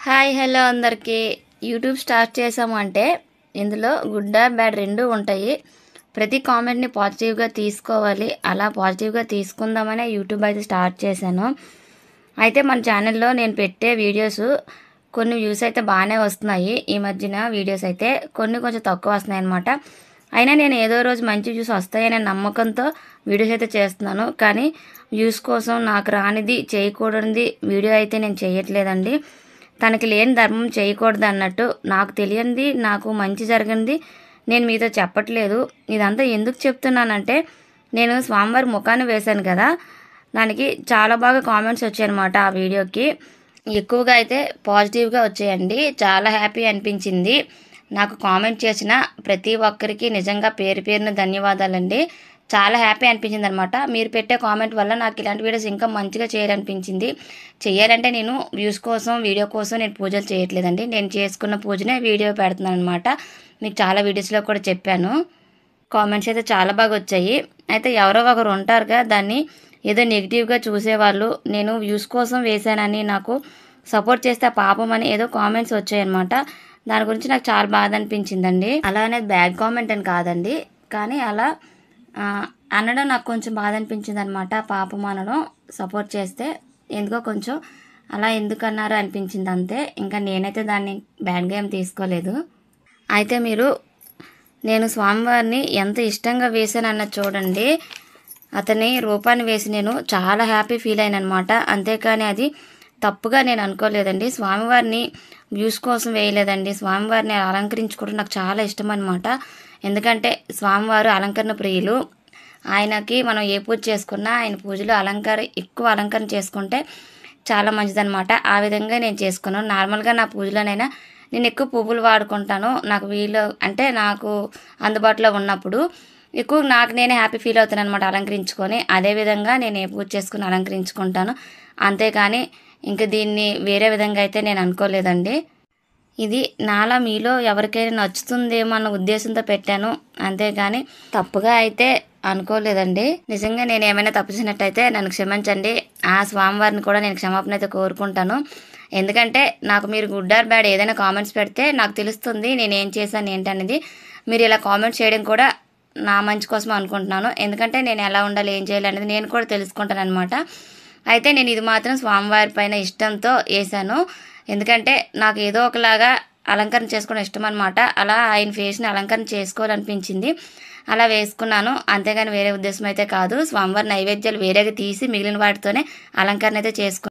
Hi hello అందరికీ. YouTube start చేసాము అంటే ఇందులో గుడ్ ఆర్ బ్యాడ్ రెండు ఉంటాయి. ప్రతి కామెంట్ని పాజిటివ్గా తీసుకోవాలి. అలా పాజిటివ్గా తీసుకుందామనే యూట్యూబ్ అయితే స్టార్ట్ చేశాను. అయితే మన ఛానల్లో నేను పెట్టే వీడియోస్ కొన్ని వ్యూస్ అయితే బాగానే వస్తున్నాయి. ఈ మధ్యన వీడియోస్ అయితే కొన్ని కొంచెం తక్కువ వస్తున్నాయి అన్నమాట. అయినా నేను ఏదో రోజు మంచి వ్యూస్ వస్తాయనే నమ్మకంతో వీడియోస్ అయితే చేస్తున్నాను. కానీ వ్యూస్ కోసం నాకు రానిది చేయకూడనిది వీడియో అయితే నేను చేయట్లేదండి. తనకి లేని ధర్మం చేయకూడదు అన్నట్టు నాకు తెలియంది, నాకు మంచి జరిగింది నేను మీతో చెప్పట్లేదు. ఇదంతా ఎందుకు చెప్తున్నానంటే, నేను స్వామివారి ముఖాన్ని వేశాను కదా, దానికి చాలా బాగా కామెంట్స్ వచ్చాయన్నమాట. ఆ వీడియోకి ఎక్కువగా అయితే పాజిటివ్గా వచ్చాయండి. చాలా హ్యాపీ అనిపించింది. నాకు కామెంట్ చేసిన ప్రతి ఒక్కరికి నిజంగా పేరు పేరున ధన్యవాదాలండి. చాలా హ్యాపీ అనిపించింది అనమాట. మీరు పెట్టే కామెంట్ వల్ల నాకు ఇలాంటి వీడియోస్ ఇంకా మంచిగా చేయాలనిపించింది. చేయాలంటే నేను వ్యూస్ కోసం, వీడియో కోసం నేను పూజలు చేయట్లేదండి. నేను చేసుకున్న పూజనే వీడియో పెడుతున్నాను అనమాట. మీకు చాలా వీడియోస్లో కూడా చెప్పాను. కామెంట్స్ అయితే చాలా బాగా వచ్చాయి. అయితే ఎవరో ఒకరు ఉంటారుగా దాన్ని ఏదో నెగిటివ్గా చూసేవాళ్ళు. నేను వ్యూస్ కోసం వేశానని, నాకు సపోర్ట్ చేస్తే పాపం అని ఏదో కామెంట్స్ వచ్చాయన్నమాట. దాని గురించి నాకు చాలా బాధ అనిపించిందండి. అలా అనేది బ్యాడ్ కామెంట్ అని కాదండి, కానీ అలా అనడం నాకు కొంచెం బాధ అనిపించింది అనమాట. పాపం అనడం, సపోర్ట్ చేస్తే ఎందుకో కొంచెం అలా ఎందుకన్నారు అనిపించింది అంతే. ఇంకా నేనైతే దాన్ని బ్యాడ్గా ఏం తీసుకోలేదు. అయితే మీరు నేను స్వామివారిని ఎంత ఇష్టంగా వేసాను అన్నది చూడండి. అతని రూపాన్ని వేసి నేను చాలా హ్యాపీ ఫీల్ అయిన అనమాట. అంతేకాని అది తప్పుగా నేను అనుకోలేదండి. స్వామివారిని వ్యూస్ కోసం వేయలేదండి. స్వామివారిని అలంకరించుకోవడం నాకు చాలా ఇష్టం అనమాట. ఎందుకంటే స్వామివారు అలంకరణ ప్రియులు. ఆయనకి మనం ఏ పూజ చేసుకున్నా ఆయన పూజలో ఎక్కువ అలంకరణ చేసుకుంటే చాలా మంచిదన్నమాట. ఆ విధంగా నేను చేసుకున్నాను. నార్మల్గా నా పూజలోనైనా నేను ఎక్కువ పువ్వులు వాడుకుంటాను. నాకు నాకు అందుబాటులో ఉన్నప్పుడు ఎక్కువ నాకు నేనే హ్యాపీ ఫీల్ అవుతాను అనమాట అలంకరించుకొని. అదేవిధంగా నేను ఏ పూజ చేసుకుని అలంకరించుకుంటాను. అంతేకాని ఇంకా దీన్ని వేరే విధంగా అయితే నేను అనుకోలేదండి. ఇది నాలా మీలో ఎవరికైనా నచ్చుతుందేమో అన్న ఉద్దేశంతో పెట్టాను. అంతేగాని తప్పుగా అయితే అనుకోలేదండి. నిజంగా నేను ఏమైనా తప్పు చేసినట్టయితే నన్ను క్షమించండి. ఆ స్వామివారిని కూడా నేను క్షమాపణ అయితే కోరుకుంటాను. ఎందుకంటే నాకు మీరు గుడ్ ఆర్ బ్యాడ్ ఏదైనా కామెంట్స్ పెడితే నాకు తెలుస్తుంది నేను ఏం చేశాను ఏంటనేది. మీరు ఇలా కామెంట్స్ చేయడం కూడా నా మంచి కోసం అనుకుంటున్నాను. ఎందుకంటే నేను ఎలా ఉండాలి, ఏం చేయాలి అనేది నేను కూడా తెలుసుకుంటాను అనమాట. అయితే నేను ఇది మాత్రం స్వామివారి పైన ఇష్టంతో వేసాను. ఎందుకంటే నాకు ఏదో ఒకలాగా అలంకరణ చేసుకోవడం ఇష్టం అనమాట. అలా ఆయన ఫేస్ని అలంకరణ చేసుకోవాలనిపించింది, అలా వేసుకున్నాను. అంతేగాని వేరే ఉద్దేశం అయితే కాదు. స్వామివారి నైవేద్యాలు వేరేగా తీసి మిగిలిన వాటితోనే అలంకరణ అయితే చేసుకున్నాను.